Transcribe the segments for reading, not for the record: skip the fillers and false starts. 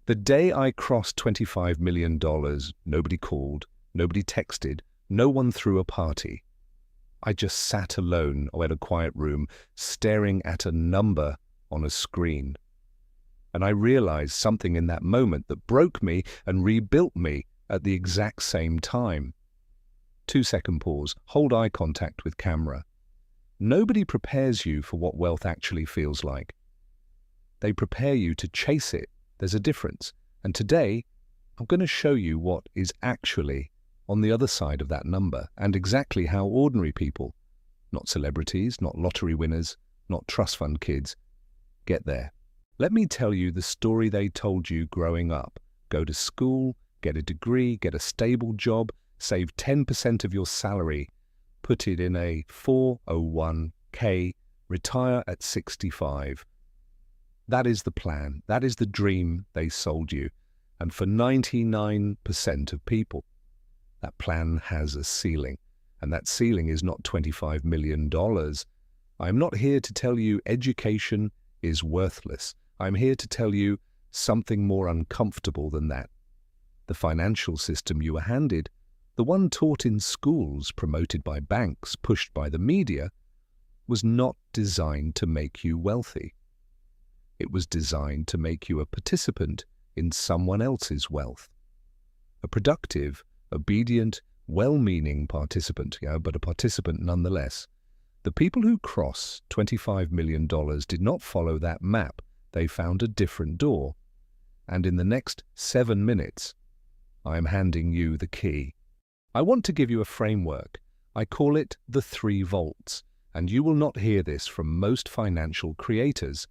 The day I crossed $25 million, nobody called, nobody texted, no one threw a party. I just sat alone in a quiet room, staring at a number on a screen. And I realized something in that moment that broke me and rebuilt me at the exact same time. 2-second pause, hold eye contact with camera. Nobody prepares you for what wealth actually feels like. They prepare you to chase it. There's a difference. And today, I'm going to show you what is actually on the other side of that number and exactly how ordinary people, not celebrities, not lottery winners, not trust fund kids, get there. Let me tell you the story they told you growing up. Go to school, get a degree, get a stable job, save 10% of your salary, put it in a 401k, retire at 65. That is the plan. That is the dream they sold you. And for 99% of people, that plan has a ceiling. And that ceiling is not $25 million. I'm not here to tell you education is worthless. I'm here to tell you something more uncomfortable than that. The financial system you were handed, the one taught in schools, promoted by banks, pushed by the media, was not designed to make you wealthy. It was designed to make you a participant in someone else's wealth. A productive, obedient, well-meaning participant, but a participant nonetheless. The people who cross $25 million did not follow that map. They found a different door. And in the next 7 minutes, I am handing you the key. I want to give you a framework. I call it the 3 volts, and you will not hear this from most financial creators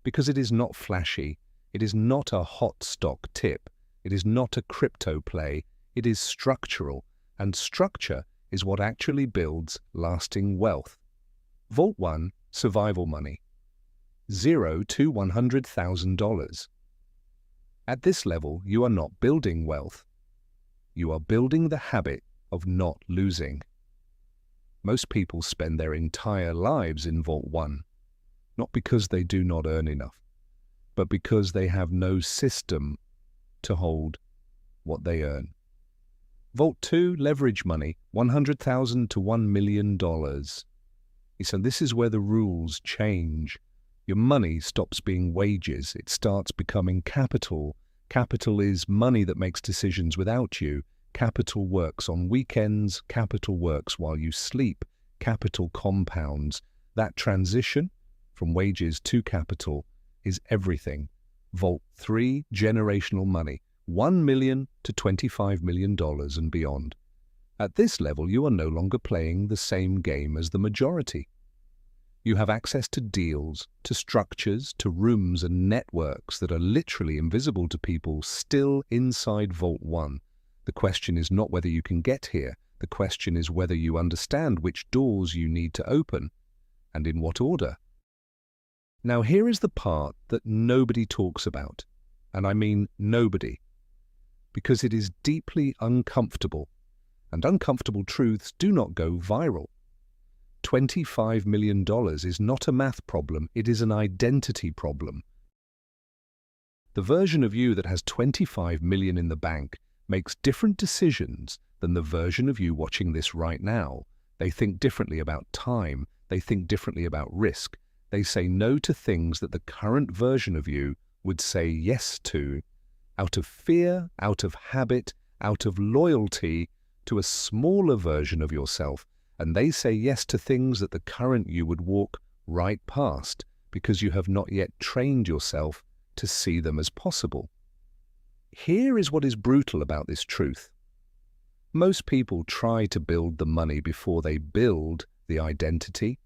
because it is not flashy, it is not a hot stock tip, it is not a crypto play, it is structural, and structure is what actually builds lasting wealth. Vault 1, survival money. 0 to $100,000. At this level, you are not building wealth. You are building the habit of not losing. Most people spend their entire lives in Vault 1, not because they do not earn enough, but because they have no system to hold what they earn. Vault 2, leverage money, $100,000 to $1 million. So this is where the rules change. Your money stops being wages. It starts becoming capital. Capital is money that makes decisions without you. Capital works on weekends. Capital works while you sleep. Capital compounds. That transition from wages to capital is everything. Vault 3, generational money, $1 million to $25 million and beyond. At this level, you are no longer playing the same game as the majority. You have access to deals, to structures, to rooms and networks that are literally invisible to people still inside Vault 1. The question is not whether you can get here. The question is whether you understand which doors you need to open and in what order. Now here is the part that nobody talks about, and I mean nobody, because it is deeply uncomfortable, and uncomfortable truths do not go viral. $25 million is not a math problem, it is an identity problem. The version of you that has $25 million in the bank makes different decisions than the version of you watching this right now. They think differently about time, they think differently about risk. They say no to things that the current version of you would say yes to, out of fear, out of habit, out of loyalty to a smaller version of yourself. And they say yes to things that the current you would walk right past because you have not yet trained yourself to see them as possible. Here is what is brutal about this truth. Most people try to build the money before they build the identity,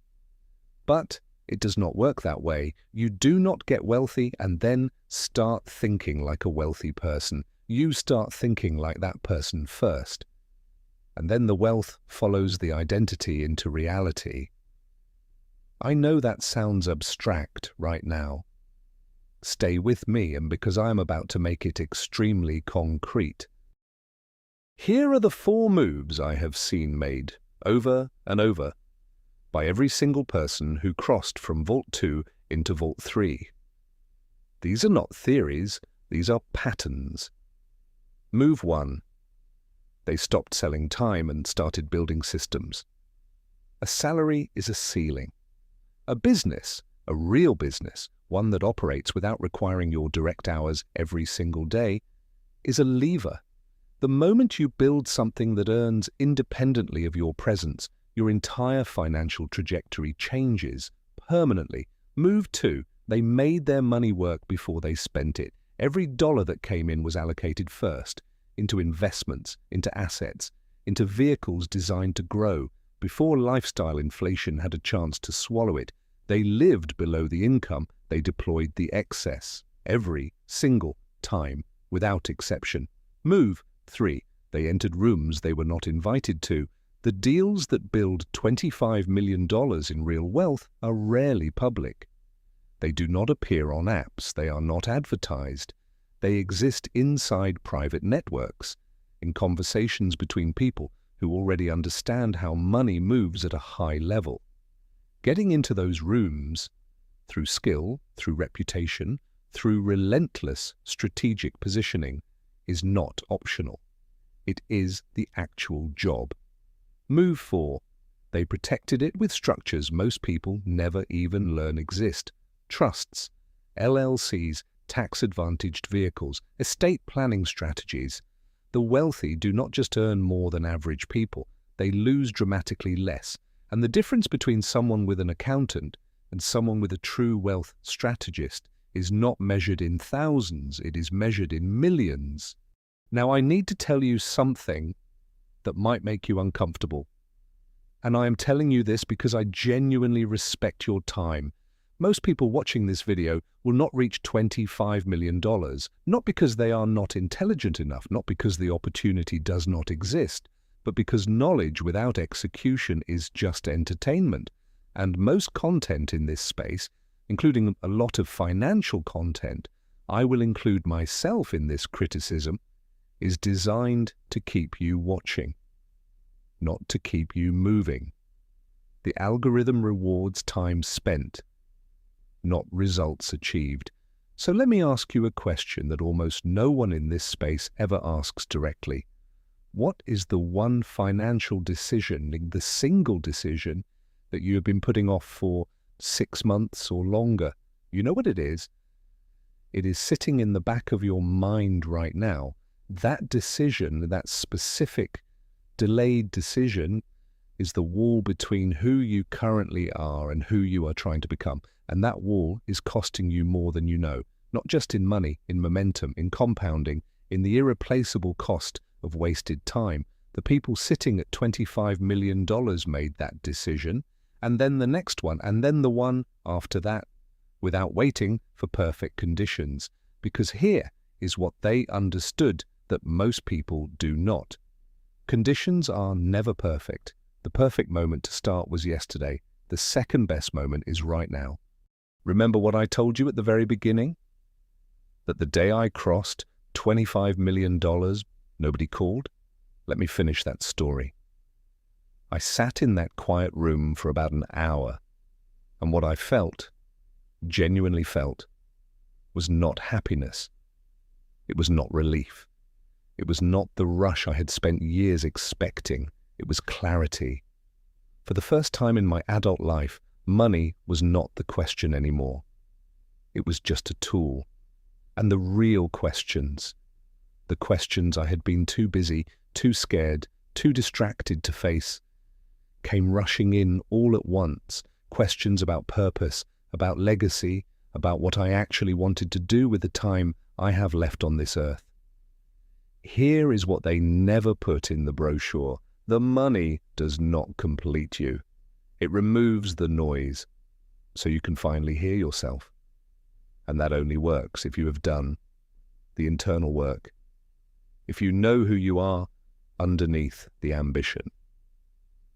but it does not work that way. You do not get wealthy and then start thinking like a wealthy person. You start thinking like that person first. And then the wealth follows the identity into reality. I know that sounds abstract right now. Stay with me, and because I am about to make it extremely concrete. Here are the 4 moves I have seen made over and over by every single person who crossed from Vault 2 into Vault 3. These are not theories, These are patterns. Move 1. They stopped selling time and started building systems. A salary is a ceiling. A business, a real business, one that operates without requiring your direct hours every single day, is a lever. The moment you build something that earns independently of your presence, your entire financial trajectory changes permanently. Move 2. They made their money work before they spent it. Every dollar that came in was allocated first, into investments, into assets, into vehicles designed to grow. Before lifestyle inflation had a chance to swallow it, they lived below the income, they deployed the excess, every single time, without exception. Move 3. They entered rooms they were not invited to. The deals that build $25 million in real wealth are rarely public. They do not appear on apps, they are not advertised. They exist inside private networks, in conversations between people who already understand how money moves at a high level. Getting into those rooms, through skill, through reputation, through relentless strategic positioning, is not optional. It is the actual job. Move 4. They protected it with structures most people never even learn exist. Trusts, LLCs, tax-advantaged vehicles, estate planning strategies. The wealthy do not just earn more than average people, they lose dramatically less. And the difference between someone with an accountant and someone with a true wealth strategist is not measured in thousands, it is measured in millions. Now, I need to tell you something that might make you uncomfortable. And I am telling you this because I genuinely respect your time. Most people watching this video will not reach $25 million, not because they are not intelligent enough, not because the opportunity does not exist, but because knowledge without execution is just entertainment. And most content in this space, including a lot of financial content, I will include myself in this criticism, is designed to keep you watching, not to keep you moving. The algorithm rewards time spent, not results achieved. So let me ask you a question that almost no one in this space ever asks directly. What is the one financial decision, the single decision, that you have been putting off for 6 months or longer? You know what it is? It is sitting in the back of your mind right now. That decision, that specific delayed decision, is the wall between who you currently are and who you are trying to become. And that wall is costing you more than you know, not just in money, in momentum, in compounding, in the irreplaceable cost of wasted time. The people sitting at $25 million made that decision, and then the next one, and then the one after that, without waiting for perfect conditions, because here is what they understood that most people do not. Conditions are never perfect. The perfect moment to start was yesterday. The second best moment is right now. Remember what I told you at the very beginning? That the day I crossed $25 million, nobody called? Let me finish that story. I sat in that quiet room for about an hour, and what I felt, genuinely felt, was not happiness. It was not relief. It was not the rush I had spent years expecting. It was clarity. For the first time in my adult life, money was not the question anymore. It was just a tool. And the real questions, the questions I had been too busy, too scared, too distracted to face, came rushing in all at once. Questions about purpose, about legacy, about what I actually wanted to do with the time I have left on this earth. Here is what they never put in the brochure. The money does not complete you. It removes the noise, so you can finally hear yourself. And that only works if you have done the internal work, if you know who you are underneath the ambition.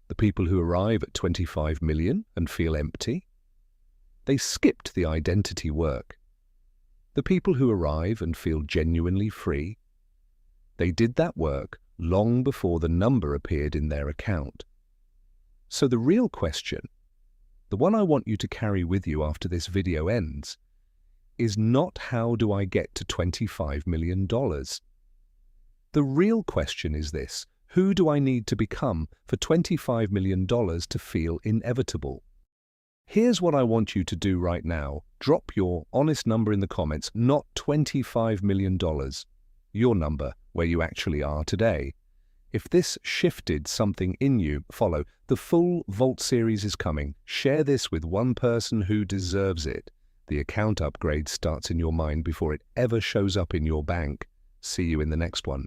The people who arrive at 25 million and feel empty, they skipped the identity work. The people who arrive and feel genuinely free, they did that work long before the number appeared in their account. So the real question, the one I want you to carry with you after this video ends, is not how do I get to $25 million. The real question is this: who do I need to become for $25 million to feel inevitable? Here's what I want you to do right now. Drop your honest number in the comments, not $25 million. Your number, where you actually are today. If this shifted something in you, follow. The full Vault series is coming. Share this with one person who deserves it. The account upgrade starts in your mind before it ever shows up in your bank. See you in the next one.